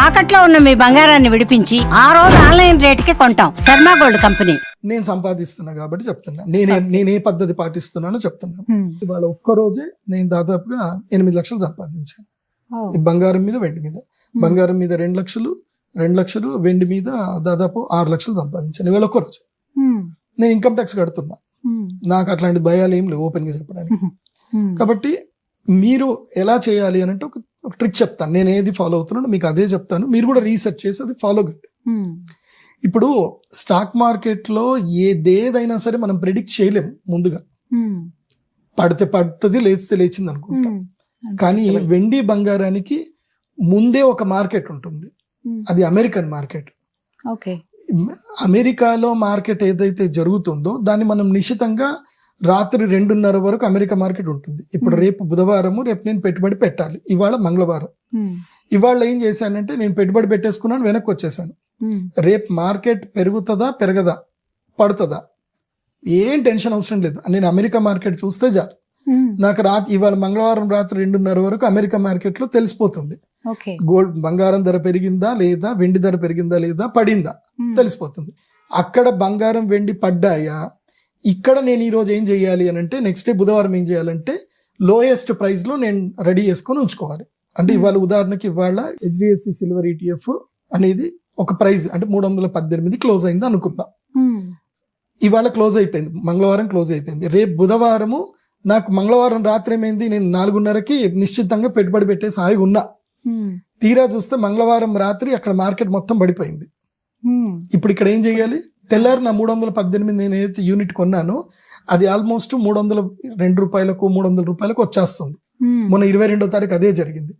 తాకట్లో ఉన్న మీ బంగారాన్ని విడిపించి ఆ రోజు ఆన్లైన్ రేటుకి కొంటాం. Sharma gold company. నేను సంపాదిస్తున్నా కాబట్టి చెప్తున్నా, నేను ఏ పద్ధతి పాటిస్తున్నానో చెప్తున్నాను. ఇవాళ ఒక్కరోజే నేను దాదాపుగా 8 లక్షలు సంపాదించాను. ఈ బంగారం మీద వెండి మీద. బంగారం మీద 2 లక్షలు, వెండి మీద దాదాపు 6 లక్షలు సంపాదించాను ఇవాళ ఒక్కరోజు. నేను ఇన్కమ్ ట్యాక్స్ కడుతున్నా, నాకు అట్లాంటి భయాలు ఏం లేవు ఓపెన్ గా చెప్పడానికి. కాబట్టి మీరు ఎలా చేయాలి అని అంటే ఒక ట్రిక్ చెప్తాను. నేను ఏది ఫాలో అవుతున్నానో మీకు అదే చెప్తాను, మీరు కూడా రీసెర్చ్ చేసి అది ఫాలో కండి. ఇప్పుడు స్టాక్ మార్కెట్ లో ఏదైనా సరే మనం ప్రెడిక్ట్ చేయలేము ముందుగా. పడితే పడుతుంది, లేచితే లేచింది అనుకుంటాం. కానీ వెండి బంగారానికి ముందే ఒక మార్కెట్ ఉంటుంది, అది అమెరికన్ మార్కెట్. అమెరికాలో మార్కెట్ ఏదైతే జరుగుతుందో దాన్ని మనం నిశ్చితంగా రాత్రి 2:30 వరకు అమెరికా మార్కెట్ ఉంటుంది. ఇప్పుడు రేపు బుధవారము, రేపు నేను పెట్టుబడి పెట్టాలి, ఇవాళ మంగళవారం. ఇవాళ ఏం చేశానంటే నేను పెట్టుబడి పెట్టేసుకున్నాను, వెనక్కి వచ్చేసాను. రేపు మార్కెట్ పెరుగుతుందా, పెరగదా, పడుతుందా, ఏం టెన్షన్ అవసరం లేదు. నేను అమెరికా మార్కెట్ చూస్తే చాలు, నాకు ఇవాళ మంగళవారం రాత్రి 2:30 వరకు అమెరికా మార్కెట్ లో తెలిసిపోతుంది. గోల్డ్ బంగారం ధర పెరిగిందా లేదా, వెండి ధర పెరిగిందా లేదా, పడిందా తెలిసిపోతుంది. అక్కడ బంగారం వెండి పడ్డాయా, ఇక్కడ నేను ఈ రోజు ఏం చేయాలి అని అంటే నెక్స్ట్ డే బుధవారం ఏం చేయాలంటే లోయెస్ట్ ప్రైస్ లో నేను రెడీ చేసుకొని ఉంచుకోవాలి. అంటే ఇవాళ ఉదాహరణకి ఇవాళ HDFC సిల్వర్ ETF అనేది ఒక ప్రైస్ అంటే 318 క్లోజ్ అయింది అనుకుందాం. ఇవాళ క్లోజ్ అయిపోయింది, మంగళవారం క్లోజ్ అయిపోయింది. రేపు బుధవారము నాకు మంగళవారం రాత్రి ఏమైంది, నేను 4:30కి నిశ్చితంగా పెట్టుబడి పెట్టేసి హాయిగా ఉన్నా. తీరా చూస్తే మంగళవారం రాత్రి అక్కడ మార్కెట్ మొత్తం పడిపోయింది. ఇప్పుడు ఇక్కడ ఏం చేయాలి, తెల్లారి నా 318 నేను ఏదైతే యూనిట్ కొన్నానో అది ఆల్మోస్ట్ 302 రూపాయలకు 300 రూపాయలకు వచ్చేస్తుంది. మొన్న 22వ తారీఖు అదే జరిగింది.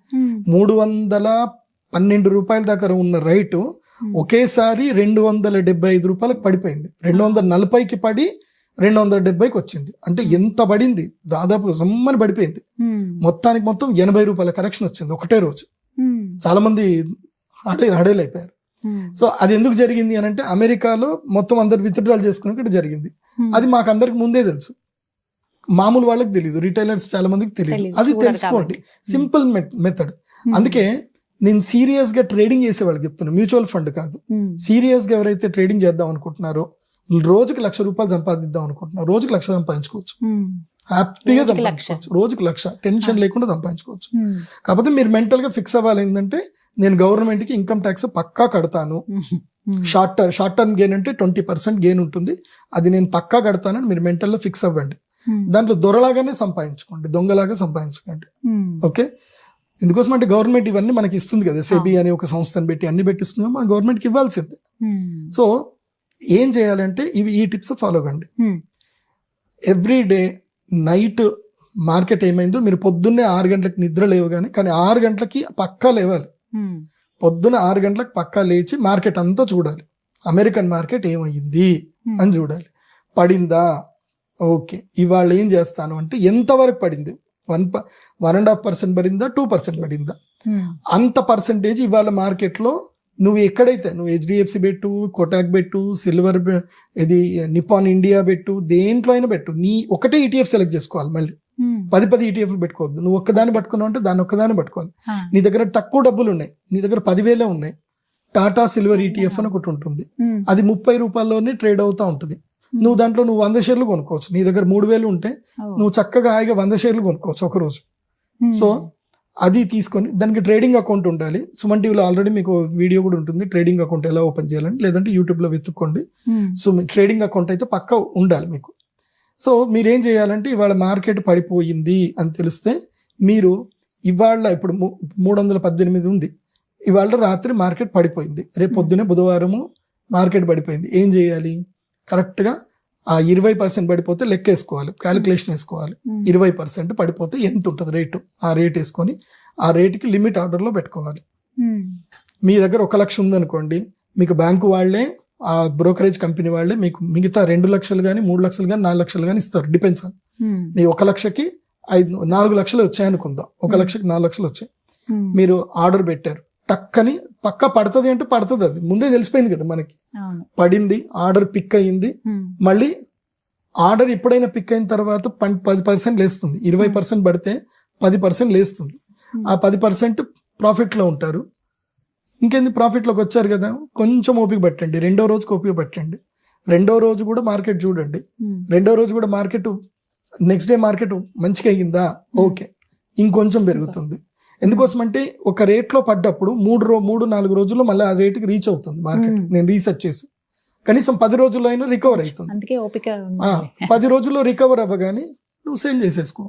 312 రూపాయల దాకా ఉన్న రైటు ఒకేసారి 275 రూపాయలకు పడిపోయింది. 240కి పడి 270కి వచ్చింది. అంటే ఎంత పడింది, దాదాపు రమ్మని పడిపోయింది. మొత్తానికి మొత్తం 80 రూపాయల కరెక్షన్ వచ్చింది ఒకటే రోజు. చాలా మంది హడేలైపోయారు. సో అది ఎందుకు జరిగింది అని అంటే అమెరికాలో మొత్తం అందరు విత్డ్రాల్ చేసుకున్నట్టు జరిగింది. అది మాకు అందరికి ముందే తెలుసు, మామూలు వాళ్ళకి తెలియదు, రిటైలర్స్ చాలా మందికి తెలియదు. అది తెలుసుకోండి, సింపుల్ మెథడ్. అందుకే నేను సీరియస్ గా ట్రేడింగ్ చేసే వాళ్ళకి చెప్తున్నా, మ్యూచువల్ ఫండ్ కాదు. సీరియస్ గా ఎవరైతే ట్రేడింగ్ చేద్దాం అనుకుంటున్నారో, రోజుకి 1,00,000 రూపాయలు సంపాదిద్దాం అనుకుంటున్నారు, రోజుకి 1,00,000 సంపాదించుకోవచ్చు, హ్యాపీగా సంపాదించుకోవచ్చు. రోజుకి 1,00,000 టెన్షన్ లేకుండా సంపాదించుకోవచ్చు. కాకపోతే మీరు మెంటల్ గా ఫిక్స్ అవ్వాలి ఏంటంటే నేను గవర్నమెంట్ కి ఇన్కమ్ ట్యాక్స్ పక్కా కడతాను. షార్ట్ టర్మ్ గెయిన్ అంటే 20% గెయిన్ ఉంటుంది, అది నేను పక్కా కడతానని మీరు మెంటల్ లో ఫిక్స్ అవ్వండి. దాంట్లో దొరలాగానే సంపాదించుకోండి, దొంగలాగా సంపాదించుకోండి. ఓకే, ఎందుకోసం అంటే గవర్నమెంట్ ఇవన్నీ మనకి ఇస్తుంది కదా, సెబీ అని ఒక సంస్థను పెట్టి అన్ని పెట్టిస్తుంది, మన గవర్నమెంట్ కి ఇవ్వాల్సిందే. సో ఏం చేయాలంటే ఈ టిప్స్ ఫాలో కండి. ఎవ్రీ డే నైట్ మార్కెట్ ఏమైందో మీరు పొద్దున్నే 6 గంటలకు నిద్ర లేవగానే, కానీ 6 గంటలకి పక్కా లేవాలి. పొద్దున 6 గంటలకు పక్కా లేచి మార్కెట్ అంతా చూడాలి, అమెరికన్ మార్కెట్ ఏమైంది అని చూడాలి. పడిందా, ఓకే, ఇవాళ ఏం చేస్తాను అంటే ఎంతవరకు పడింది, 1.5% పడిందా, 2% పడిందా, అంత పర్సంటేజ్ ఇవాళ మార్కెట్ లో నువ్వు ఎక్కడైతే నువ్వు HDFC పెట్టు, కోటాక్ పెట్టు, సిల్వర్ ఇది నిపాన్ ఇండియా పెట్టు, దేంట్లో అయినా పెట్టు, నీ ఒకటే ETF సెలెక్ట్ చేసుకోవాలి. మళ్ళీ 10 ETFలు పెట్టుకోవద్దు. నువ్వు ఒక్కదాన్ని పట్టుకున్నావు అంటే దాన్ని ఒక్కదాన్ని పట్టుకోవాలి. నీ దగ్గర తక్కువ డబ్బులు ఉన్నాయి, నీ దగ్గర 10,000 ఉన్నాయి, టాటా సిల్వర్ ETF అని ఒకటి ఉంటుంది, అది 30 రూపాయల్లోనే ట్రేడ్ అవుతా ఉంటుంది. నువ్వు దాంట్లో 100 షేర్లు కొనుక్కోవచ్చు. నీ దగ్గర 3,000 ఉంటే నువ్వు చక్కగా హాయిగా 100 షేర్లు కొనుక్కోవచ్చు ఒక రోజు. సో అది తీసుకొని దానికి ట్రేడింగ్ అకౌంట్ ఉండాలి. సుమన్ టీవీలో ఆల్రెడీ మీకు వీడియో కూడా ఉంటుంది, ట్రేడింగ్ అకౌంట్ ఎలా ఓపెన్ చేయాలని, లేదంటే యూట్యూబ్ లో వెతుక్కోండి. సో మీ ట్రేడింగ్ అకౌంట్ అయితే పక్కా ఉండాలి మీకు. సో మీరేం చేయాలంటే ఇవాళ మార్కెట్ పడిపోయింది అని తెలిస్తే మీరు ఇవాళ ఇప్పుడు 318 ఉంది, ఇవాళ రాత్రి మార్కెట్ పడిపోయింది, రేపు పొద్దునే బుధవారము మార్కెట్ పడిపోయింది. ఏం చేయాలి, కరెక్ట్గా ఆ 20% పడిపోతే లెక్క వేసుకోవాలి, క్యాలిక్యులేషన్ వేసుకోవాలి. 20% పడిపోతే ఎంత ఉంటుంది రేటు, ఆ రేట్ వేసుకొని ఆ రేటుకి లిమిట్ ఆర్డర్లో పెట్టుకోవాలి. మీ దగ్గర 1,00,000 ఉందనుకోండి, మీకు బ్యాంకు వాళ్ళే, ఆ బ్రోకరేజ్ కంపెనీ వాళ్ళే మీకు మిగతా 2 లక్షలు కానీ 3 లక్షలు కానీ 4 లక్షలు కానీ ఇస్తారు, డిపెండ్స్ ఆన్. మీ 1,00,000కి 4 లక్షలు వచ్చాయి అనుకుందాం, 1,00,000కి 4 లక్షలు వచ్చాయి, మీరు ఆర్డర్ పెట్టారు, టక్కని పక్క పడుతుంది అంటే పడుతుంది, అది ముందే తెలిసిపోయింది కదా మనకి. పడింది, ఆర్డర్ పిక్ అయ్యింది, మళ్ళీ ఆర్డర్ ఎప్పుడైనా పిక్ అయిన తర్వాత 10% లేస్తుంది. 20% పడితే 10% లేస్తుంది. ఆ 10% ప్రాఫిట్ లో ఉంటారు. ఇంకేంది ప్రాఫిట్లోకి వచ్చారు కదా, కొంచెం ఓపిక పట్టండి, రెండో రోజుకి ఓపిక పట్టండి, రెండో రోజు కూడా మార్కెట్ చూడండి, రెండో రోజు కూడా మార్కెట్ నెక్స్ట్ డే మార్కెట్ మంచిగా అయ్యిందా, ఓకే ఇంకొంచెం పెరుగుతుంది. ఎందుకోసం అంటే ఒక రేట్లో పడ్డప్పుడు 3-4 రోజుల్లో మళ్ళీ ఆ రేటుకి రీచ్ అవుతుంది మార్కెట్. నేను రీసెర్చ్ చేసి కనీసం 10 రోజుల్లో అయినా రికవర్ అవుతుంది. అందుకే ఓపిక 10 రోజుల్లో రికవర్ అవ్వగానే నువ్వు సేల్ చేసేసుకో.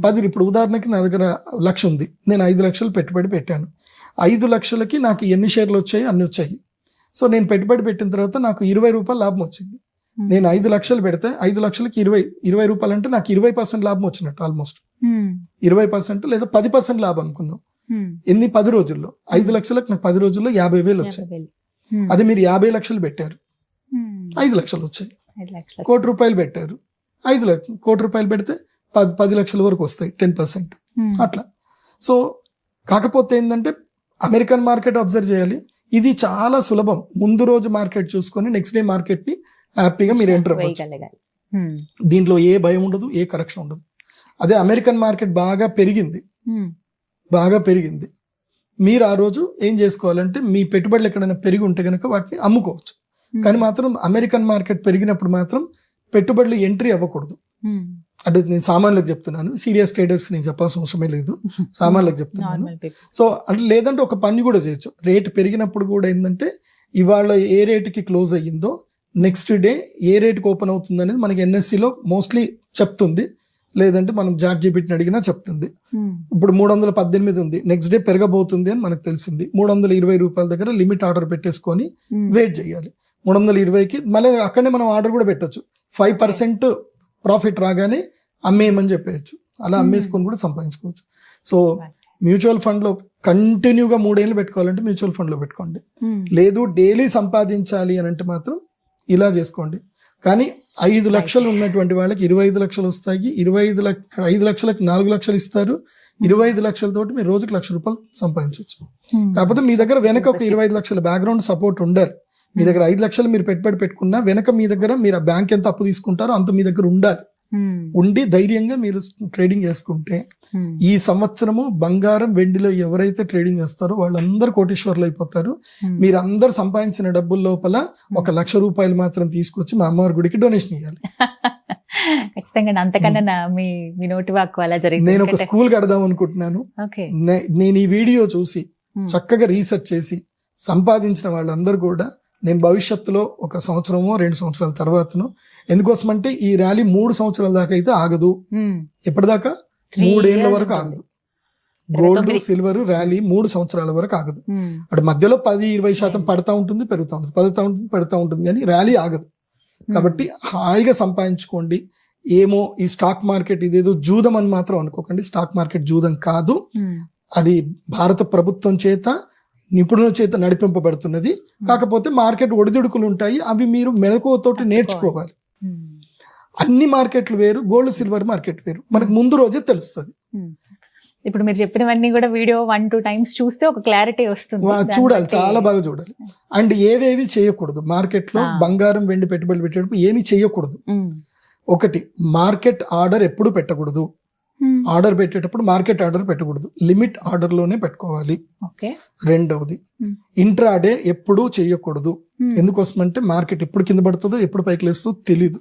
10 ఇప్పుడు ఉదాహరణకి నా దగ్గర 1,00,000 ఉంది, నేను 5 లక్షలు పెట్టుబడి పెట్టాను. 5 లక్షలకి నాకు ఎన్ని షేర్లు వచ్చాయి అన్ని వచ్చాయి. సో నేను పెట్టుబడి పెట్టిన తర్వాత నాకు 20 రూపాయలు లాభం వచ్చింది. నేను 5 లక్షలు పెడితే 5 లక్షలకి 20 రూపాయలు అంటే నాకు 20% లాభం వచ్చినట్టు, ఆల్మోస్ట్ 20% లేదా 10% లాభం అనుకుందాం. ఎన్ని 10 రోజుల్లో 5 లక్షలకు నాకు 10 రోజుల్లో 50,000 వచ్చాయి. అది మీరు 50 లక్షలు పెట్టారు, 5 లక్షలు వచ్చాయి. 1 కోటి రూపాయలు పెట్టారు, 1 కోటి రూపాయలు పెడితే 10 లక్షల వరకు వస్తాయి, 10% అట్లా. సో కాకపోతే ఏంటంటే అమెరికన్ మార్కెట్ అబ్జర్వ్ చేయాలి. ఇది చాలా సులభం. ముందు రోజు మార్కెట్ చూసుకొని నెక్స్ట్ డే మార్కెట్ ని హ్యాపీగా మీరు ఎంటర్ అవ్వచ్చు. దీంట్లో ఏ భయం ఉండదు, ఏ కరెక్షన్ ఉండదు. అదే అమెరికన్ మార్కెట్ బాగా పెరిగింది, మీరు ఆ రోజు ఏం చేసుకోవాలంటే మీ పెట్టుబడులు ఎక్కడైనా పెరిగి ఉంటే కనుక వాటిని అమ్ముకోవచ్చు. కానీ మాత్రం అమెరికన్ మార్కెట్ పెరిగినప్పుడు మాత్రం పెట్టుబడులు ఎంట్రీ అవ్వకూడదు. అంటే నేను సామాన్యులకు చెప్తున్నాను, సీరియస్ ట్రేడర్స్ నేను చెప్పాల్సిన అవసరమే లేదు, సామాన్యులకు చెప్తున్నాను. సో అంటే లేదంటే ఒక పని కూడా చేయొచ్చు. రేటు పెరిగినప్పుడు కూడా ఏంటంటే ఇవాళ ఏ రేటుకి క్లోజ్ అయ్యిందో నెక్స్ట్ డే ఏ రేటుకి ఓపెన్ అవుతుంది అనేది మనకి ఎన్ఎస్సిలో మోస్ట్లీ చెప్తుంది, లేదంటే మనం ChatGPTని అడిగినా చెప్తుంది. ఇప్పుడు 318 ఉంది, నెక్స్ట్ డే పెరగబోతుంది అని మనకు తెలిసింది. 320 రూపాయల దగ్గర లిమిట్ ఆర్డర్ పెట్టేసుకొని వెయిట్ చేయాలి. 320కి మళ్ళీ అక్కడనే మనం ఆర్డర్ కూడా పెట్టచ్చు. 5% ప్రాఫిట్ రాగానే అమ్మేయమని చెప్పేయచ్చు. అలా అమ్మేసుకొని కూడా సంపాదించుకోవచ్చు. సో మ్యూచువల్ ఫండ్ లో కంటిన్యూగా 3 ఏళ్ళు పెట్టుకోవాలంటే మ్యూచువల్ ఫండ్ లో పెట్టుకోండి. లేదు డైలీ సంపాదించాలి అని అంటే మాత్రం ఇలా చేసుకోండి. కానీ 5 లక్షలు ఉన్నటువంటి వాళ్ళకి 25 లక్షలు వస్తాయి. 5 లక్షలకు 4 లక్షలు ఇస్తారు. 25 లక్షలతోటి మీరు రోజుకి 1,00,000 రూపాయలు సంపాదించవచ్చు. కాకపోతే మీ దగ్గర వెనక ఒక 25 లక్షల బ్యాక్గ్రౌండ్ సపోర్ట్ ఉండాలి. మీ దగ్గర 5 లక్షలు మీరు పెట్టుబడి పెట్టుకున్నా వెనక మీ దగ్గర మీరు ఆ బ్యాంక్ ఎంత అప్పు తీసుకుంటారో అంత మీ దగ్గర ఉండాలి. ఉండి ధైర్యంగా మీరు ట్రేడింగ్ చేసుకుంటే ఈ సంవత్సరము బంగారం వెండిలో ఎవరైతే ట్రేడింగ్ చేస్తారో వాళ్ళందరూ కోటీశ్వర్లు అయిపోతారు. మీరు అందరు సంపాదించిన డబ్బుల లోపల 1,00,000 రూపాయలు మాత్రం తీసుకొచ్చి మా అమ్మవారి గుడికి డొనేషన్ ఇవ్వాలి. ఖచ్చితంగా అంతకన్నా మీ నోటి వాక్కు అలా జరిగింది. నేను ఒక స్కూల్ కడదాం అనుకుంటున్నాను. నేను ఈ వీడియో చూసి చక్కగా రీసెర్చ్ చేసి సంపాదించిన వాళ్ళందరూ కూడా నేను భవిష్యత్తులో 1 సంవత్సరమో 2 సంవత్సరాల తర్వాతను, ఎందుకోసమంటే ఈ ర్యాలీ 3 సంవత్సరాల దాకా అయితే ఆగదు. ఎప్పటిదాకా 3 ఏళ్ల వరకు ఆగదు. గోల్డ్ సిల్వర్ ర్యాలీ 3 సంవత్సరాల వరకు ఆగదు. అటు మధ్యలో 10-20% పడతా ఉంటుంది, పెడతా ఉంటుంది కానీ ర్యాలీ ఆగదు. కాబట్టి హాయిగా సంపాదించుకోండి. ఏమో ఈ స్టాక్ మార్కెట్ ఇదేదో జూదం అని మాత్రం అనుకోకండి. స్టాక్ మార్కెట్ జూదం కాదు, అది భారత ప్రభుత్వం చేత నిపుణుల చేత నడిపింపబడుతున్నది. కాకపోతే మార్కెట్ ఒడిదుడుకులు ఉంటాయి, అవి మీరు మెలకువతోటి నేర్చుకోవాలి. అన్ని మార్కెట్లు వేరు, గోల్డ్ సిల్వర్ మార్కెట్ వేరు, మనకు ముందు రోజే తెలుస్తుంది. ఇప్పుడు మీరు చెప్పినవన్నీ కూడా వీడియో 1-2 టైమ్స్ చూస్తే ఒక క్లారిటీ వస్తుంది. చూడాలి, చాలా బాగా చూడాలి. అండ్ ఏవేవి చేయకూడదు మార్కెట్ లో, బంగారం వెండి పెట్టుబడులు పెట్టేటప్పుడు ఏమి చేయకూడదు. ఒకటి, మార్కెట్ ఆర్డర్ ఎప్పుడు పెట్టకూడదు. ఆర్డర్ పెట్టేటప్పుడు మార్కెట్ ఆర్డర్ పెట్టకూడదు, లిమిట్ ఆర్డర్ లోనే పెట్టుకోవాలి. రెండవది, ఇంట్రాడే ఎప్పుడూ చేయకూడదు. ఎందుకోసమంటే మార్కెట్ ఎప్పుడు కింద పడుతుందో ఎప్పుడు పైకి లేస్తుందో తెలీదు.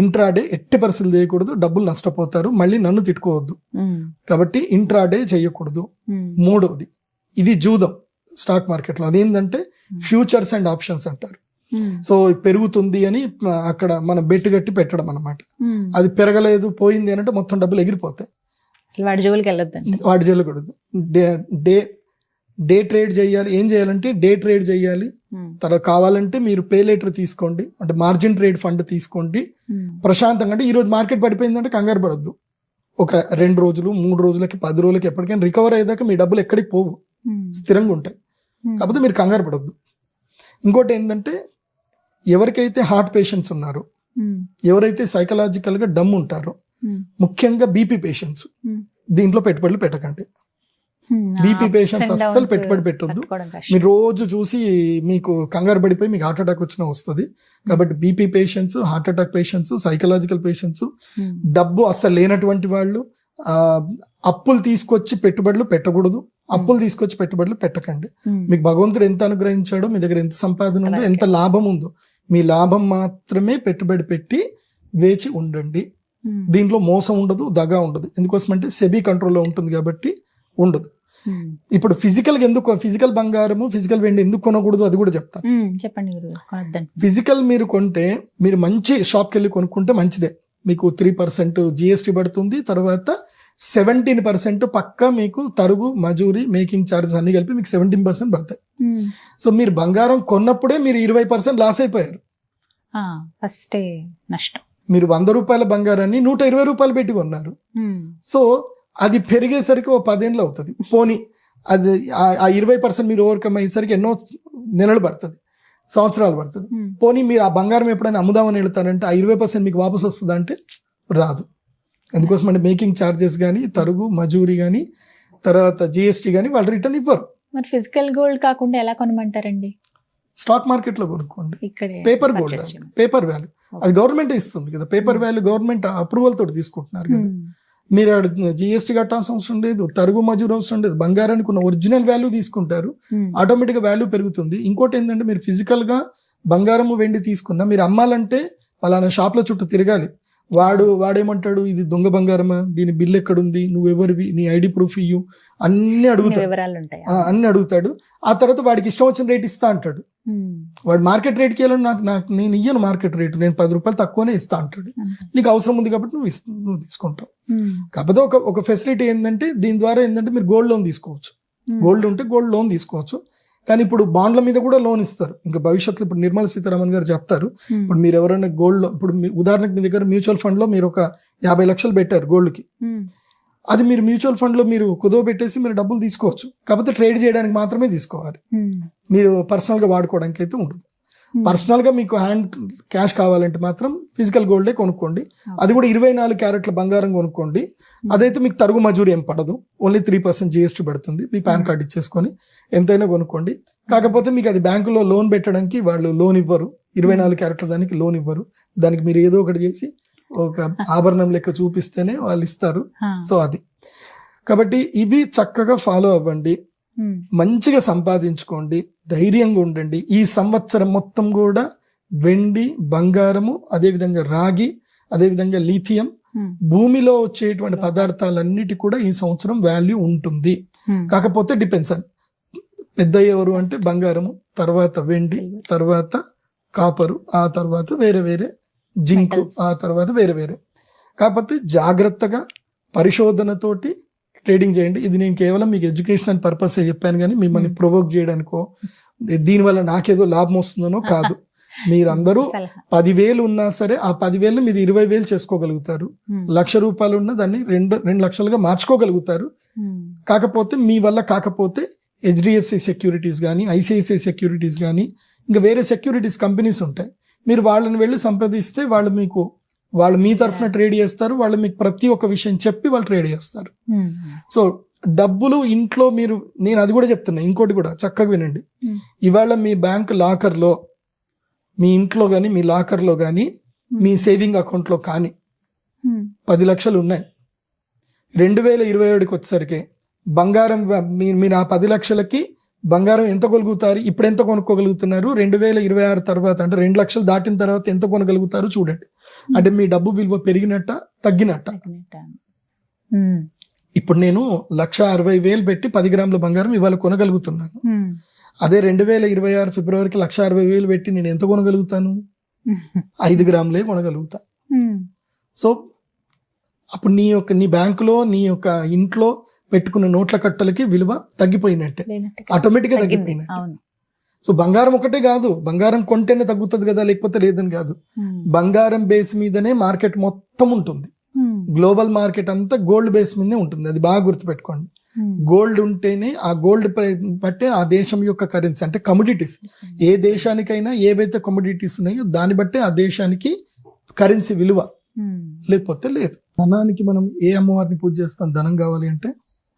ఇంట్రాడే ఎట్టి పరిస్థితులు చేయకూడదు, డబ్బులు నష్టపోతారు, మళ్ళీ నన్ను తిట్టుకోవద్దు. కాబట్టి ఇంట్రాడే చేయకూడదు. మూడవది, ఇది జూదం స్టాక్ మార్కెట్ లో. అదేంటంటే ఫ్యూచర్స్ అండ్ ఆప్షన్స్ అంటారు. సో పెరుగుతుంది అని అక్కడ మనం బెట్టు కట్టి పెట్టడం అన్నమాట. అది పెరగలేదు పోయింది అని అంటే మొత్తం డబ్బులు ఎగిరిపోతాయి. వాడి జోలికి వెళ్ళకూడదు. డే ట్రేడ్ చేయాలి. ఏం చేయాలంటే డే ట్రేడ్ చేయాలి. తర్వాత కావాలంటే మీరు పే లేటర్ తీసుకోండి, అంటే మార్జిన్ ట్రేడ్ ఫండ్ తీసుకోండి. ప్రశాంతంగా, అంటే ఈ రోజు మార్కెట్ పడిపోయిందంటే కంగారు పడద్దు. ఒక 2 రోజులు 3 రోజులకి 10 రోజులకి ఎప్పటికైనా రికవర్ అయ్యేదాకా మీ డబ్బులు ఎక్కడికి పోవు, స్థిరంగా ఉంటాయి. కాకపోతే మీరు కంగారు పడద్దు. ఇంకోటి ఏంటంటే ఎవరికైతే హార్ట్ పేషెంట్స్ ఉన్నారో, ఎవరైతే సైకలాజికల్ గా డమ్ ఉంటారో, ముఖ్యంగా బీపీ పేషెంట్స్, దీంట్లో పెట్టుబడులు పెట్టకండి. బీపీ పేషెంట్స్ అస్సలు పెట్టుబడి పెట్టొద్దు. మీరు రోజు చూసి మీకు కంగారు పడిపోయి మీకు హార్ట్ అటాక్ వచ్చినా వస్తుంది. కాబట్టి BP patients, heart attack patients, psychological patients, డబ్బు అస్సలు లేనటువంటి వాళ్ళు, అప్పులు తీసుకొచ్చి పెట్టుబడులు పెట్టకూడదు, అప్పులు తీసుకొచ్చి పెట్టుబడులు పెట్టకండి. మీకు భగవంతుడు ఎంత అనుగ్రహించాడో, మీ దగ్గర ఎంత సంపాదన ఉందో, ఎంత లాభం ఉందో, మీ లాభం మాత్రమే పెట్టుబడి పెట్టి వేచి ఉండండి. దీంట్లో మోసం ఉండదు, దగా ఉండదు. ఎందుకోసం అంటే సెబీ కంట్రోల్లో ఉంటుంది కాబట్టి ఉండదు. ఇప్పుడు ఫిజికల్ బంగారము, ఫిజికల్ వెండి ఎందుకు కొనకూడదు అది కూడా చెప్తాను. చెప్పండి. ఫిజికల్ మీరు కొంటే, మీరు మంచి షాప్కి వెళ్ళి కొనుక్కుంటే మంచిదే. మీకు 3% GST పడుతుంది. తర్వాత 17% పక్కా మీకు తరుగు, మజూరీ, మేకింగ్ ఛార్జెస్ అన్ని కలిపి మీకు 17% పడతాయి. సో మీరు బంగారం కొన్నప్పుడే మీరు 20% లాస్ అయిపోయారు. ఫస్ట్ నష్టం. మీరు 100 రూపాయల బంగారాన్ని 120 రూపాయలు పెట్టి కొన్నారు. సో అది పెరిగేసరికి 10 ఏళ్ళు అవుతుంది. పోనీ అది ఆ 20% మీరు ఓవర్కమ్ అయ్యేసరికి ఎన్నో నెలలు పడుతుంది, సంవత్సరాలు పడుతుంది. పోనీ మీరు ఆ బంగారం ఎప్పుడైనా అమ్ముదామని వెళ్తారంటే ఆ 20% మీకు వాపసు వస్తుందా అంటే రాదు. ఎందుకోసం అంటే మేకింగ్ ఛార్జెస్ కానీ, తరుగు, మజూరీ కానీ, తర్వాత GST కానీ వాళ్ళు రిటర్న్ ఇవ్వరు. మరి ఫిజికల్ గోల్డ్ కాకుండా ఎలా కొనమంటారండి? స్టాక్ మార్కెట్ లో కొనుక్కోండి. ఇక్కడే పేపర్ గోల్డ్, పేపర్ వాల్యూ అది గవర్నమెంట్ ఇస్తుంది కదా. పేపర్ వాల్యూ గవర్నమెంట్ అప్రూవల్ తోటి తీసుకుంటున్నారు కదా. మీరు GST కట్టాల్సిన అవసరం లేదు, తరుగు మజూరు అవసరం లేదు. బంగారానికి ఉన్న ఒరిజినల్ వాల్యూ తీసుకుంటారు, ఆటోమేటిక్ గా వాల్యూ పెరుగుతుంది. ఇంకోటి ఏంటంటే, మీరు ఫిజికల్ గా బంగారము, వెండి తీసుకున్నా మీరు అమ్మాలంటే పలానా షాప్ లో చుట్టూ తిరగాలి. వాడేమంటాడు, ఇది దొంగ బంగారమా, దీని బిల్ ఎక్కడుంది, నువ్వెవరివి, నీ ఐడి ప్రూఫ్ ఇయ్యు, అన్ని అడుగుతాడు. అన్ని అడుగుతాడు. ఆ తర్వాత వాడికి ఇష్టం వచ్చిన రేట్ ఇస్తా అంటాడు. వాడు మార్కెట్ రేట్కి వెళ్ళి నేను ఇయ్యను మార్కెట్ రేటు, నేను 10 రూపాయలు తక్కువనే ఇస్తా అంటాడు. నీకు అవసరం ఉంది కాబట్టి నువ్వు తీసుకుంటావు. కాకపోతే ఒక ఫెసిలిటీ ఏంటంటే, దీని ద్వారా ఏంటంటే మీరు గోల్డ్ లోన్ తీసుకోవచ్చు. గోల్డ్ ఉంటే గోల్డ్ లోన్ తీసుకోవచ్చు. కానీ ఇప్పుడు బాండ్ల మీద కూడా లోన్ ఇస్తారు. ఇంకా భవిష్యత్తులో ఇప్పుడు నిర్మలా సీతారామన్ గారు చెప్తారు. ఇప్పుడు మీరు ఎవరైనా గోల్డ్, ఇప్పుడు ఉదాహరణకు మీ దగ్గర మ్యూచువల్ ఫండ్ లో మీరు ఒక 50 లక్షలు పెట్టారు గోల్డ్కి, అది మీరు మ్యూచువల్ ఫండ్ లో మీరు కుదవ పెట్టేసి మీరు డబ్బులు తీసుకోవచ్చు. కాకపోతే ట్రేడ్ చేయడానికి మాత్రమే తీసుకోవాలి, మీరు పర్సనల్ గా వాడుకోవడానికి అయితే ఉండదు. పర్సనల్ గా మీకు హ్యాండ్ క్యాష్ కావాలంటే మాత్రం ఫిజికల్ గోల్డే కొనుక్కోండి. అది కూడా 24 క్యారెట్ల బంగారం కొనుక్కోండి. అదైతే మీకు తరుగు మజూరీ ఏం పడదు, ఓన్లీ 3% GST పడుతుంది. మీ పాన్ కార్డ్ ఇచ్చేసుకొని ఎంతైనా కొనుక్కోండి. కాకపోతే మీకు అది బ్యాంకులో లోన్ పెట్టడానికి వాళ్ళు లోన్ ఇవ్వరు, 24 క్యారెట్ల దానికి లోన్ ఇవ్వరు. దానికి మీరు ఏదో ఒకటి చేసి ఒక ఆభరణం లెక్క చూపిస్తేనే వాళ్ళు ఇస్తారు. సో అది కాబట్టి ఇవి చక్కగా ఫాలో అవ్వండి, మంచిగా సంపాదించుకోండి, ధైర్యంగా ఉండండి. ఈ సంవత్సరం మొత్తం కూడా వెండి, బంగారము, అదేవిధంగా రాగి, అదేవిధంగా లిథియం, భూమిలో వచ్చేటువంటి పదార్థాలన్నిటి కూడా ఈ సంవత్సరం వాల్యూ ఉంటుంది. కాకపోతే డిపెండ్స్ అని పెద్ద ఎవరు అంటే బంగారము, తర్వాత వెండి, తర్వాత కాపరు, ఆ తర్వాత వేరే జింకు, ఆ తర్వాత వేరే. కాకపోతే జాగ్రత్తగా పరిశోధనతోటి ట్రేడింగ్ చేయండి. ఇది నేను కేవలం మీకు ఎడ్యుకేషనల్ పర్పస్ చెప్పాను కానీ మిమ్మల్ని ప్రొవోక్ చేయడానికో దీనివల్ల నాకేదో లాభం వస్తుందనో కాదు. మీరందరూ 10,000 ఉన్నా సరే ఆ 10,000 మీరు 20,000 చేసుకోగలుగుతారు. 1,00,000 రూపాయలు ఉన్న దాన్ని 2 లక్షలుగా మార్చుకోగలుగుతారు. కాకపోతే మీ వల్ల కాకపోతే HDFC సెక్యూరిటీస్ కానీ, ICICI సెక్యూరిటీస్ కానీ, ఇంకా వేరే సెక్యూరిటీస్ కంపెనీస్ ఉంటాయి. మీరు వాళ్ళని వెళ్ళి సంప్రదిస్తే వాళ్ళు మీ తరఫున ట్రేడ్ చేస్తారు. వాళ్ళు మీకు ప్రతి ఒక్క విషయం చెప్పి వాళ్ళు ట్రేడ్ చేస్తారు. సో డబ్బులు ఇంట్లో నేను అది కూడా చెప్తున్నా, ఇంకోటి కూడా చక్కగా వినండి. ఇవాళ మీ బ్యాంక్ లాకర్లో, మీ ఇంట్లో కానీ, మీ లాకర్లో కానీ, మీ సేవింగ్ అకౌంట్లో కానీ 10 లక్షలు ఉన్నాయి. 2027కి వచ్చేసరికి బంగారం మీరు ఆ 10 లక్షలకి బంగారం ఎంత కొనుగోలుగుతారు, ఇప్పుడు ఎంత కొనుక్కోగలుగుతున్నారు, 2026 తర్వాత అంటే 2 లక్షలు దాటిన తర్వాత ఎంత కొనగలుగుతారు చూడండి. అంటే మీ డబ్బు విలువ పెరిగినట్ట తగ్గినట్ట. ఇప్పుడు నేను 1,60,000 పెట్టి 10 గ్రాముల బంగారం ఇవాళ కొనగలుగుతున్నాను. అదే 2026 ఫిబ్రవరికి 1,60,000 పెట్టి నేను ఎంత కొనగలుగుతాను? 5 గ్రాములే కొనగలుగుతా. సో అప్పుడు నీ బ్యాంకులో, నీ యొక్క ఇంట్లో పెట్టుకున్న నోట్ల కట్టలకి విలువ తగ్గిపోయినట్టే, ఆటోమేటిక్ గా తగ్గిపోయినట్టే. సో బంగారం ఒకటే కాదు, బంగారం కొంటేనే తగ్గుతుంది కదా, లేకపోతే లేదని కాదు. బంగారం బేస్ మీదనే మార్కెట్ మొత్తం ఉంటుంది. గ్లోబల్ మార్కెట్ అంతా గోల్డ్ బేస్ మీదనే ఉంటుంది. అది బాగా గుర్తుపెట్టుకోండి. గోల్డ్ ఉంటేనే ఆ గోల్డ్ బట్టే ఆ దేశం యొక్క కరెన్సీ, అంటే కమోడిటీస్. ఏ దేశానికైనా ఏవైతే కమోడిటీస్ ఉన్నాయో దాన్ని బట్టే ఆ దేశానికి కరెన్సీ విలువ, లేకపోతే లేదు. ధనానికి మనం ఏ అమ్మవారిని పూజ చేస్తాం? ధనం కావాలి అంటే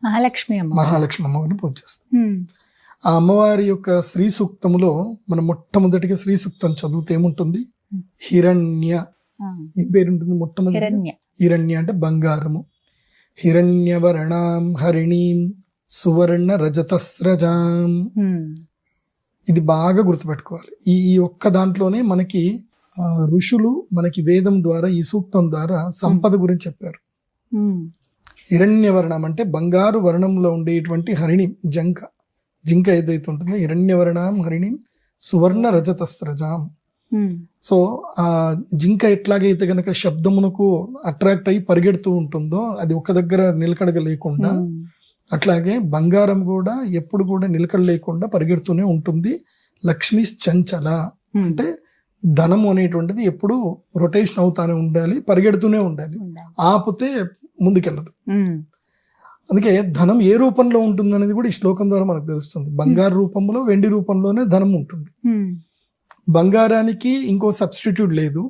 మహాలక్ష్మి అమ్మవారిని పూజ చేస్తాం. ఆ అమ్మవారి యొక్క శ్రీ సూక్తములో మనం మొట్టమొదటిగా శ్రీ సూక్తం చదివితే ఏముంటుంది? హిరణ్య, ఏం పేరు ఉంటుంది మొట్టమొదటి? హిరణ్య అంటే బంగారము. హిరణ్యవర్ణాం హరిణీం సువర్ణ రజతస్రజాం. ఇది బాగా గుర్తుపెట్టుకోవాలి. ఈ ఒక్క దాంట్లోనే మనకి ఋషులు మనకి వేదం ద్వారా ఈ సూక్తం ద్వారా సంపద గురించి చెప్పారు. హిరణ్యవర్ణం అంటే బంగారు వర్ణంలో ఉండేటువంటి హరిణి, జింక ఏదైతే ఉంటుందో హిరణ్యవర్ణాం హరిణిం సువర్ణ రజతస్రజాం. సో ఆ జింక ఎట్లాగైతే గనక శబ్దమునకు అట్రాక్ట్ అయ్యి పరిగెడుతూ ఉంటుందో అది ఒక దగ్గర నిలకడగా లేకుండా, అట్లాగే బంగారం కూడా ఎప్పుడు కూడా నిలకడ లేకుండా పరిగెడుతూనే ఉంటుంది. లక్ష్మీ చంచల అంటే ధనము అనేటువంటిది ఎప్పుడు రొటేషన్ అవుతానే ఉండాలి, పరిగెడుతూనే ఉండాలి, ఆపితే ముందుకెళ్ళదు. అందుకే ధనం ఏ రూపంలో ఉంటుంది అనేది కూడా ఈ శ్లోకం ద్వారా మనకు తెలుస్తుంది. బంగారు రూపంలో, వెండి రూపంలోనే ధనం ఉంటుంది. బంగారానికి ఇంకో సబ్స్టిట్యూట్ లేదు,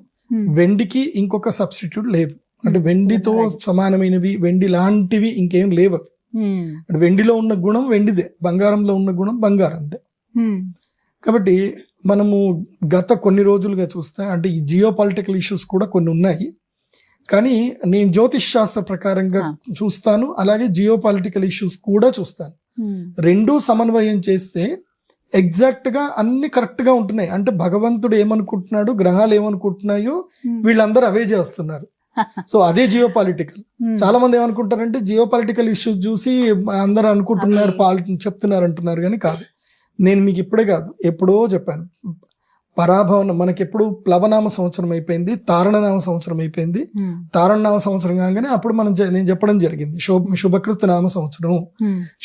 వెండికి ఇంకొక సబ్స్టిట్యూట్ లేదు. అంటే వెండితో సమానమైనవి, వెండి లాంటివి ఇంకేం లేవు. అంటే వెండిలో ఉన్న గుణం వెండిదే, బంగారంలో ఉన్న గుణం బంగారందే. కాబట్టి మనము గత కొన్ని రోజులుగా చూస్తే అంటే ఈ జియో పొలిటికల్ ఇష్యూస్ కూడా కొన్ని ఉన్నాయి. కానీ నేను జ్యోతిష్ శాస్త్ర ప్రకారంగా చూస్తాను, అలాగే జియో పొలిటికల్ ఇష్యూస్ కూడా చూస్తాను. రెండూ సమన్వయం చేస్తే ఎగ్జాక్ట్ గా అన్ని కరెక్ట్ గా ఉంటున్నాయి. అంటే భగవంతుడు ఏమనుకుంటున్నాడు, గ్రహాలు ఏమనుకుంటున్నాయో వీళ్ళందరూ అవే చేస్తున్నారు. సో అదే జియో పొలిటికల్. చాలా మంది ఏమనుకుంటారంటే జియో పొలిటికల్ ఇష్యూస్ చూసి అందరూ అనుకుంటున్నారు, చెప్తున్నారు అంటున్నారు, కానీ కాదు. నేను మీకు ఇప్పుడే కాదు ఎప్పుడో చెప్పాను, పరాభవన మనకి ఎప్పుడు ప్లవనామ సంవత్సరం అయిపోయింది, తారణనామ సంవత్సరం అయిపోయింది. తారణనామ సంవత్సరం కాగానే అప్పుడు నేను చెప్పడం జరిగింది శుభకృత్ నామ సంవత్సరం.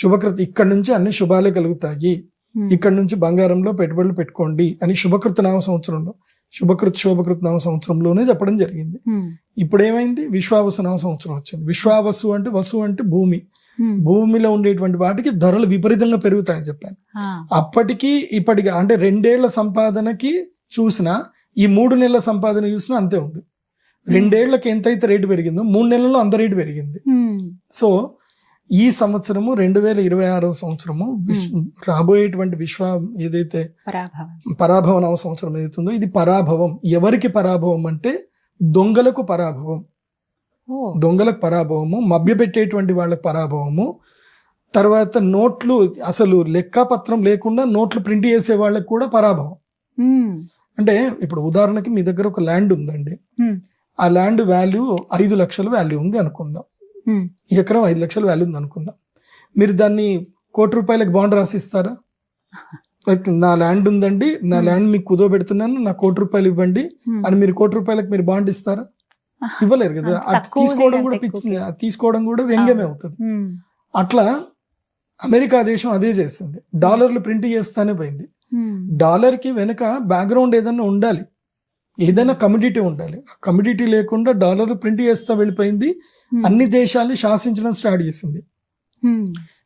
శుభకృత్ ఇక్కడ నుంచి అన్ని శుభాలే కలుగుతాయి, ఇక్కడ నుంచి బంగారంలో పెట్టుబడులు పెట్టుకోండి అని శుభకృత్ నామ సంవత్సరంలో, శోభకృత్ నామ సంవత్సరంలోనే చెప్పడం జరిగింది. ఇప్పుడు ఏమైంది, విశ్వావసు నామ సంవత్సరం వచ్చింది. విశ్వావసు అంటే వసు అంటే భూమి, భూమిలో ఉండేటువంటి వాటికి ధరలు విపరీతంగా పెరుగుతాయని చెప్పాను. అప్పటికి ఇప్పటికి అంటే 2 ఏళ్ల సంపాదనకి చూసినా, ఈ 3 నెలల సంపాదన చూసినా అంతే ఉంది. 2 ఏళ్లకి ఎంతైతే రేటు పెరిగిందో 3 నెలల్లో అంత రేటు పెరిగింది. సో ఈ సంవత్సరము 2026 సంవత్సరము రాబోయేటువంటి ఏదైతే పరాభవ నవ సంవత్సరం ఏదైతుందో ఇది పరాభవం. ఎవరికి పరాభవం అంటే దొంగలకు పరాభవం. దొంగలకు పరాభవము, మభ్యపెట్టేటువంటి వాళ్ళకి పరాభవము. తర్వాత నోట్లు అసలు లెక్కపత్రం లేకుండా నోట్లు ప్రింట్ చేసే వాళ్ళకి కూడా పరాభవం. అంటే ఇప్పుడు ఉదాహరణకి మీ దగ్గర ఒక ల్యాండ్ ఉందండి, ఆ ల్యాండ్ వాల్యూ 5 లక్షల వాల్యూ ఉంది అనుకుందాం. ఈ ఎకరం 5 లక్షల వాల్యూ ఉంది అనుకుందాం. మీరు దాన్ని ₹1,00,00,000 బాండ్ రాసిస్తారా? నా ల్యాండ్ ఉందండి, నా ల్యాండ్ మీకు కుదోబెడుతున్నాను, నా ₹1,00,00,000 ఇవ్వండి అని మీరు ₹1,00,00,000 మీరు బాండ్ ఇస్తారా? ఇవ్వలేరు కదా. తీసుకోవడం కూడా వ్యంగ్యమే అవుతుంది. అట్లా అమెరికా దేశం అదే చేస్తుంది, డాలర్లు ప్రింట్ చేస్తానే పోయింది. డాలర్ కి వెనక బ్యాక్గ్రౌండ్ ఏదైనా ఉండాలి, ఏదైనా కమ్యూడిటీ ఉండాలి. కమ్యూడిటీ లేకుండా డాలర్లు ప్రింట్ చేస్తా వెళ్ళిపోయింది, అన్ని దేశాలని శాసించడం స్టార్ట్ చేసింది.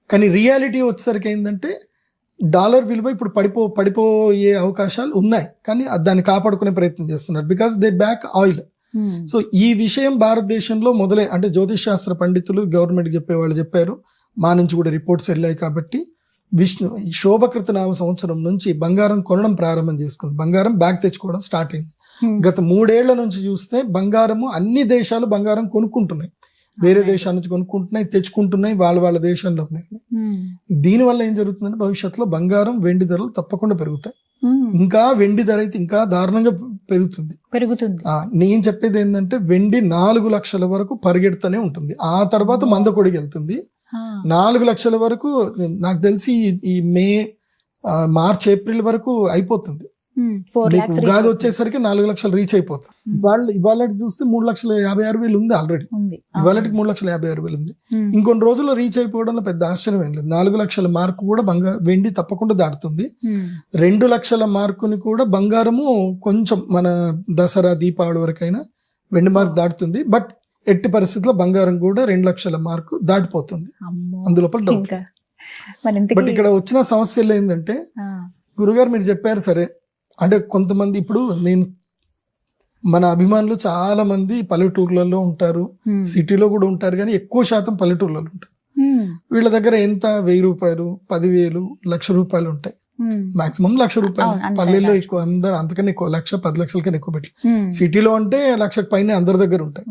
కానీ రియాలిటీ వచ్చేసరికి ఏంటంటే డాలర్ విలువ ఇప్పుడు పడిపోయే అవకాశాలు ఉన్నాయి, కానీ దాన్ని కాపాడుకునే ప్రయత్నం చేస్తున్నారు. Because they back oil. So ఈ విషయం భారతదేశంలో మొదలై అంటే జ్యోతిష్ శాస్త్ర పండితులు గవర్నమెంట్ చెప్పేవాళ్ళు చెప్పారు, మా నుంచి కూడా రిపోర్ట్స్ వెళ్ళాయి. కాబట్టి శోభకృత నామ సంవత్సరం నుంచి బంగారం కొనడం ప్రారంభం చేసుకుంది, బంగారం బ్యాగ్ తెచ్చుకోవడం స్టార్ట్ అయింది. గత 3 ఏళ్ల నుంచి చూస్తే బంగారము అన్ని దేశాలు బంగారం కొనుక్కుంటున్నాయి, వేరే దేశాల నుంచి కొనుక్కుంటున్నాయి, తెచ్చుకుంటున్నాయి, వాళ్ళ దేశంలో ఉన్నాయి. దీనివల్ల ఏం జరుగుతుందంటే భవిష్యత్తులో బంగారం వెండి ధరలు తప్పకుండా పెరుగుతాయి. ఇంకా వెండి ధర అయితే ఇంకా దారుణంగా పెరుగుతుంది. నేను చెప్పేది ఏంటంటే వెండి 4 లక్షల వరకు పరిగెడుతూనే ఉంటుంది, ఆ తర్వాత మందకొడికి వెళ్తుంది. 4 లక్షల వరకు నాకు తెలిసి ఈ మార్చ్ ఏప్రిల్ వరకు అయిపోతుంది. మీకు ఉగాది వచ్చేసరికి 4 లక్షలు రీచ్ అయిపోతుంది. ఇవాళ చూస్తే 3,56,000 ఉంది ఆల్రెడీ. ఇవాళకి 3,56,000 ఉంది. ఇంకొన్ని రోజుల్లో రీచ్ అయిపోవడంలో పెద్ద ఆశ్చర్యం ఏం లేదు. 4 లక్షల మార్కు కూడా వెండి తప్పకుండా దాటుతుంది. 2 లక్షల మార్కుని కూడా బంగారము కొంచెం మన దసరా దీపావళి వరకైనా వెండి మార్కు దాటుతుంది. బట్ ఎట్టి పరిస్థితుల్లో బంగారం కూడా 2 లక్షల మార్కు దాటిపోతుంది, అందులోపల డౌట్. బట్ ఇక్కడ వచ్చిన సమస్యలు ఏంటంటే, గురుగారు మీరు చెప్పారు సరే, అంటే కొంతమంది ఇప్పుడు మన అభిమానులు చాలా మంది పల్లెటూర్లలో ఉంటారు, సిటీలో కూడా ఉంటారు, కానీ ఎక్కువ శాతం పల్లెటూర్లలో ఉంటారు. వీళ్ళ దగ్గర ఎంత 1,000 రూపాయలు, 10,000, ₹1,00,000 ఉంటాయి. మాక్సిమం ₹1,00,000. పల్లెల్లో ఎక్కువ, అందరు అంతకన్నా ఎక్కువ 1,00,000, 10 లక్షల కన్నా ఎక్కువ పెట్టి. సిటీలో అంటే 1,00,000 పైన అందరి దగ్గర ఉంటాయి.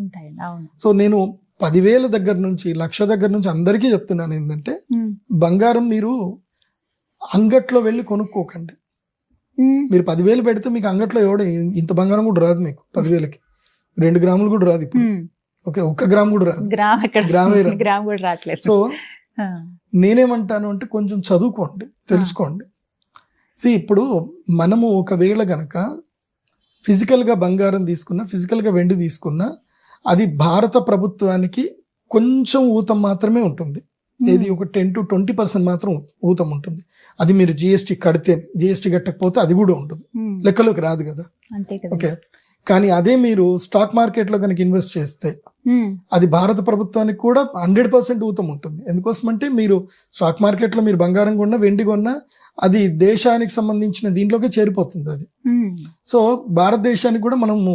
సో నేను 10,000 దగ్గర నుంచి 1,00,000 దగ్గర నుంచి అందరికీ చెప్తున్నాను ఏంటంటే బంగారం మీరు అంగట్లో వెళ్ళి కొనుక్కోకండి. మీరు 10,000 పెడితే మీకు అంగట్లో ఎవడో ఇంత బంగారం కూడా రాదు మీకు 10,000కి 2 గ్రాములు కూడా రాదు ఇప్పుడు. ఓకే, 1 గ్రామ్ కూడా రాదు, గ్రామ్ కూడా రావట్లేదు. సో నేనేమంటాను అంటే కొంచెం చదువుకోండి, తెలుసుకోండి. ఇప్పుడు మనము ఒకవేళ గనక ఫిజికల్గా బంగారం తీసుకున్నా, ఫిజికల్గా వెండి తీసుకున్నా, అది భారత ప్రభుత్వానికి కొంచెం ఊతం మాత్రమే ఉంటుంది. ఏది ఒక 10 to 20% మాత్రం ఊతం ఉంటుంది. అది మీరు జిఎస్టీ కడితేనే, జిఎస్టీ కట్టకపోతే అది కూడా ఉంటుంది, లెక్కలోకి రాదు కదా. ఓకే, కానీ అదే మీరు స్టాక్ మార్కెట్లో కనుక ఇన్వెస్ట్ చేస్తే అది భారత ప్రభుత్వానికి కూడా 100% ఊతం ఉంటుంది. ఎందుకోసమంటే మీరు స్టాక్ మార్కెట్లో మీరు బంగారం కొన్నా, వెండి కొన్నా అది దేశానికి సంబంధించిన దీంట్లోకి చేరిపోతుంది అది. సో భారతదేశానికి కూడా మనము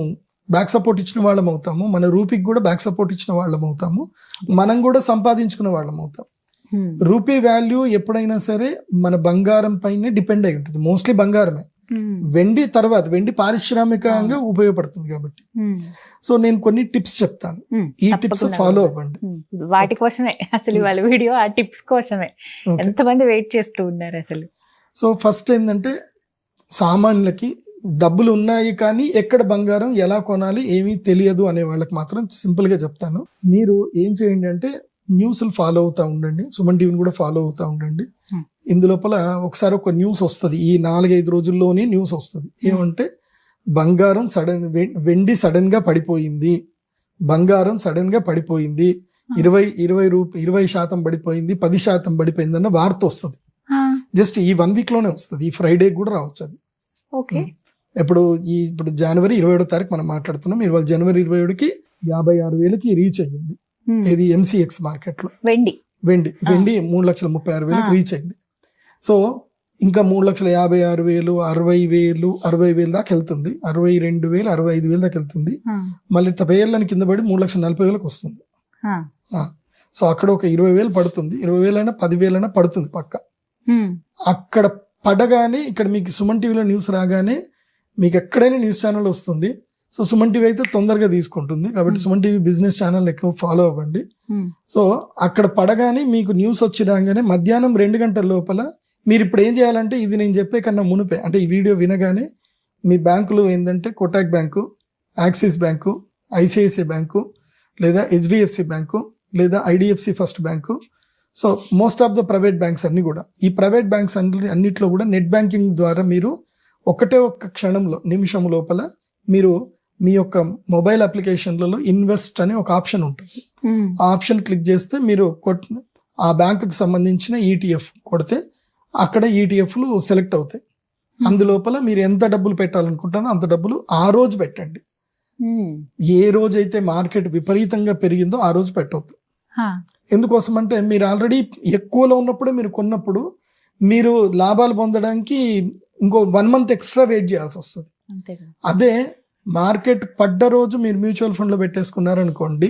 బ్యాక్ సపోర్ట్ ఇచ్చిన వాళ్ళం అవుతాము, మన రూపీకి కూడా బ్యాక్ సపోర్ట్ ఇచ్చిన వాళ్ళం అవుతాము, మనం కూడా సంపాదించుకున్న వాళ్ళం అవుతాం. రూపీ వాల్యూ ఎప్పుడైనా సరే మన బంగారం పైనే డిపెండ్ అయి ఉంటుంది, మోస్ట్లీ బంగారమే. వెండి తర్వాత, వెండి పారిశ్రామికంగా ఉపయోగపడుతుంది కాబట్టి. సో నేను కొన్ని టిప్స్ చెప్తాను, ఈ టిప్స్ ఫాలో అవ్వండి. వాటి కోసమే అసలు వాళ్ళ వీడియో, ఆ టిప్స్ కోసమే ఎంతమంది వెయిట్ చేస్తూ ఉన్నారు అసలు. సో ఫస్ట్ ఏంటంటే సామాన్యులకి డబ్బులు ఉన్నాయి కానీ ఎక్కడ బంగారం ఎలా కొనాలి ఏమీ తెలియదు అనే వాళ్ళకి మాత్రం సింపుల్ గా చెప్తాను. మీరు ఏం చేయండి అంటే న్యూస్లు ఫాలో అవుతా ఉండండి, సుమన్ టీవీని కూడా ఫాలో అవుతా ఉండండి. ఇందులోపల ఒకసారి ఒక న్యూస్ వస్తుంది, ఈ 4-5 రోజుల్లోనే న్యూస్ వస్తుంది. ఏమంటే బంగారం వెండి సడన్ గా పడిపోయింది, బంగారం సడన్ గా పడిపోయింది, 20% పడిపోయింది, 10% పడిపోయింది అన్న వార్త వస్తుంది. జస్ట్ ఈ 1 వీక్ లోనే వస్తుంది, ఈ ఫ్రైడే కూడా రావచ్చు అది. ఓకే, ఇప్పుడు జనవరి 27వ తారీఖు మనం మాట్లాడుతున్నాం. ఇవాళ జనవరి 27కి 56,000కి రీచ్ అయ్యింది. ఇది ఎంసీఎక్స్ మార్కెట్ లో వెండి 3,36,000 రీచ్ అయింది. సో ఇంకా 3,56,000, 60,000, 60,000 దాకా వెళ్తుంది, 62,000, 65,000 దాకా వెళ్తుంది. మళ్ళీ వేలని కింద పడి 3,40,000 వస్తుంది. సో అక్కడ ఒక 20,000 పడుతుంది, 20,000 అయినా 10,000 అయినా పడుతుంది పక్క. అక్కడ పడగానే ఇక్కడ మీకు సుమన్ టీవీలో న్యూస్ రాగానే మీకు ఎక్కడైనా న్యూస్ ఛానల్ వస్తుంది. సో సుమన్ టీవీ అయితే తొందరగా తీసుకుంటుంది కాబట్టి సుమన్ టీవీ బిజినెస్ ఛానల్ ఎక్కువ ఫాలో అవ్వండి. సో అక్కడ పడగానే మీకు న్యూస్ వచ్చి రాగానే మధ్యాహ్నం 2 గంటల లోపల మీరు ఇప్పుడు ఏం చేయాలంటే, ఇది నేను చెప్పే కన్నా మునిపే, అంటే ఈ వీడియో వినగానే మీ బ్యాంకులు ఏంటంటే Kotak bank, axis bank, ICICI bank, లేదా హెచ్డిఎఫ్సి బ్యాంకు, లేదా IDFC first bank. So most of the private banks అన్ని కూడా, ఈ ప్రైవేట్ బ్యాంక్స్ అన్నిట్లో కూడా నెట్ బ్యాంకింగ్ ద్వారా మీరు ఒక్క క్షణంలో, నిమిషం లోపల మీరు మీ యొక్క మొబైల్ అప్లికేషన్లలో ఇన్వెస్ట్ అనే ఒక ఆప్షన్ ఉంటుంది. ఆ ఆప్షన్ క్లిక్ చేస్తే మీరు ఆ బ్యాంకుకి సంబంధించిన ఈటీఎఫ్ కొడితే అక్కడ ఈటీఎఫ్లు సెలెక్ట్ అవుతాయి. అందులోపల మీరు ఎంత డబ్బులు పెట్టాలనుకుంటారో అంత డబ్బులు ఆ రోజు పెట్టండి. ఏ రోజైతే మార్కెట్ విపరీతంగా పెరిగిందో ఆ రోజు పెట్టవద్దు. ఎందుకోసం అంటే మీరు ఆల్రెడీ ఎక్కువలో ఉన్నప్పుడే మీరు కొన్నప్పుడు మీరు లాభాలు పొందడానికి ఇంకో 1 month ఎక్స్ట్రా వెయిట్ చేయాల్సి వస్తుంది. అదే మార్కెట్ పడ్డ రోజు మీరు మ్యూచువల్ ఫండ్ లో పెట్టేసుకున్నారనుకోండి,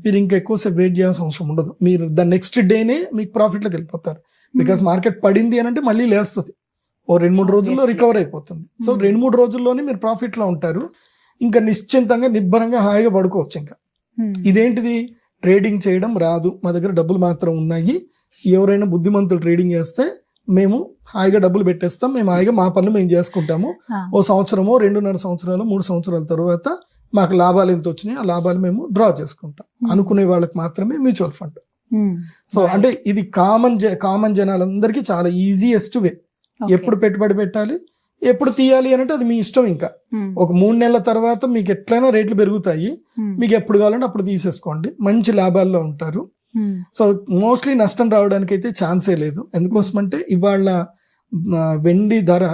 మీరు ఇంకా ఎక్కువసేపు వెయిట్ చేయాల్సిన అవసరం ఉండదు. మీరు ద నెక్స్ట్ డేనే మీకు ప్రాఫిట్ లోకి వెళ్ళిపోతారు. బికాస్ మార్కెట్ పడింది అని అంటే మళ్ళీ లేస్తుంది, ఓ 2-3 రోజుల్లో రికవర్ అయిపోతుంది. సో 2-3 రోజుల్లోనే మీరు ప్రాఫిట్ లో ఉంటారు. ఇంకా నిశ్చింతంగా నిబ్బరంగా హాయిగా పడుకోవచ్చు. ఇంకా ఇదేంటిది, ట్రేడింగ్ చేయడం రాదు, మా దగ్గర డబ్బులు మాత్రం ఉన్నాయి, ఎవరైనా బుద్ధిమంతులు ట్రేడింగ్ చేస్తే మేము హాయిగా డబ్బులు పెట్టేస్తాం, మేము హాయిగా మా పనులు మేము చేసుకుంటాము, ఓ సంవత్సరమో 2.5 సంవత్సరాలు 3 సంవత్సరాల తర్వాత మాకు లాభాలు ఎంత వచ్చినాయి ఆ లాభాలు మేము డ్రా చేసుకుంటాం అనుకునే వాళ్ళకి మాత్రమే మ్యూచువల్ ఫండ్. సో అంటే ఇది కామన్ జనాలందరికీ చాలా ఈజియెస్ట్ వే. ఎప్పుడు పెట్టుబడి పెట్టాలి, ఎప్పుడు తీయాలి అంటే అది మీ ఇష్టం. ఇంకా ఒక 3 నెలల తర్వాత మీకు ఎట్లయినా రేట్లు పెరుగుతాయి, మీకు ఎప్పుడు కావాలంటే అప్పుడు తీసేసుకోండి, మంచి లాభాల్లో ఉంటారు. సో మోస్ట్లీ నష్టం రావడానికి అయితే ఛాన్సే లేదు. ఎందుకోసమంటే ఇవాళ వెండి ధర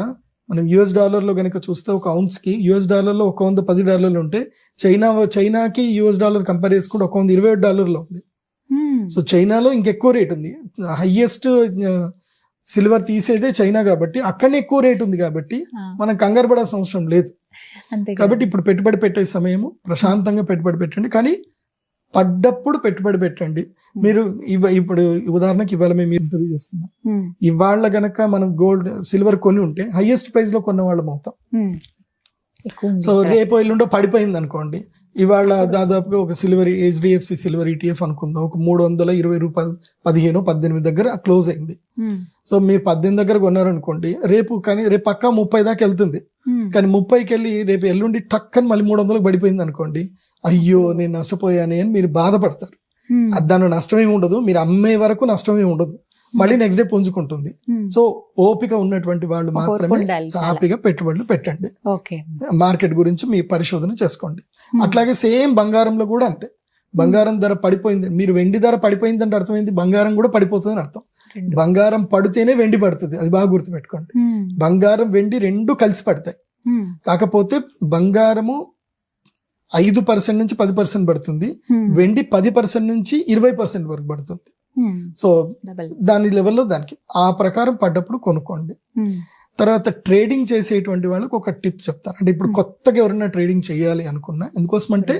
మనం $US గనక చూస్తే ఒక ounce కి $US ఒక $110 ఉంటే చైనాకి $US కంపేర్ చేసుకుంటే ఒక $120 ఉంది. సో చైనాలో ఇంకెక్కువ రేట్ ఉంది, హైయెస్ట్ సిల్వర్ తీసేదే చైనా కాబట్టి అక్కడనే ఎక్కువ రేట్ ఉంది కాబట్టి మనం కంగారు పడాల్సిన అవసరం లేదు. కాబట్టి ఇప్పుడు పెట్టుబడి పెట్టే సమయము ప్రశాంతంగా పెట్టుబడి పెట్టండి, కానీ పడ్డప్పుడు పెట్టుబడి పెట్టండి. మీరు ఇప్పుడు ఉదాహరణకి ఇవాళ మేము ఇంటర్వ్యూ చేస్తున్నాం, ఇవాళ గనక మనం సిల్వర్ కొని ఉంటే హైయెస్ట్ ప్రైస్ లో కొన్న వాళ్ళం అవుతాం. సో రేపు ఎల్లుండో పడిపోయింది అనుకోండి, ఇవాళ దాదాపుగా ఒక సిల్వర్ HDFC సిల్వర్ ETF అనుకుందాం, ఒక 320 రూపాయలు 15-18 దగ్గర క్లోజ్ అయింది. సో మీరు 18 దగ్గర కొన్నారనుకోండి, రేపు పక్కా 30 దాకా వెళ్తుంది. కానీ 30కి వెళ్ళి రేపు ఎల్లుండి టక్కని మళ్ళీ 300లకు పడిపోయింది అనుకోండి, అయ్యో నేను నష్టపోయానే అని మీరు బాధపడతారు. దాని నష్టమేమి ఉండదు, మీరు అమ్మే వరకు నష్టమేమి ఉండదు, మళ్ళీ నెక్స్ట్ డే పుంజుకుంటుంది. సో ఓపిక ఉన్నటువంటి వాళ్ళు మాత్రమే హ్యాపీగా పెట్టుబడులు పెట్టండి. ఓకే. మార్కెట్ గురించి మీ పరిశోధన చేసుకోండి. అట్లాగే సేమ్ బంగారంలో కూడా అంతే. బంగారం ధర పడిపోయింది, మీరు వెండి ధర పడిపోయింది అంటే అర్థమైంది బంగారం కూడా పడిపోతుంది అని అర్థం. బంగారం పడితేనే వెండి పడుతుంది, అది బాగా గుర్తుపెట్టుకోండి. బంగారం వెండి రెండు కలిసి పడతాయి. కాకపోతే బంగారము 5% నుంచి 10% పడుతుంది, వెండి 10% నుంచి 20% వరకు పడుతుంది. సో దాని లెవెల్లో దానికి ఆ ప్రకారం పడ్డప్పుడు కొనుక్కోండి. తర్వాత ట్రేడింగ్ చేసేటువంటి వాళ్ళకి ఒక టిప్ చెప్తాను. అంటే ఇప్పుడు కొత్తగా ఎవరైనా ట్రేడింగ్ చేయాలి అనుకున్నా, ఎందుకోసం అంటే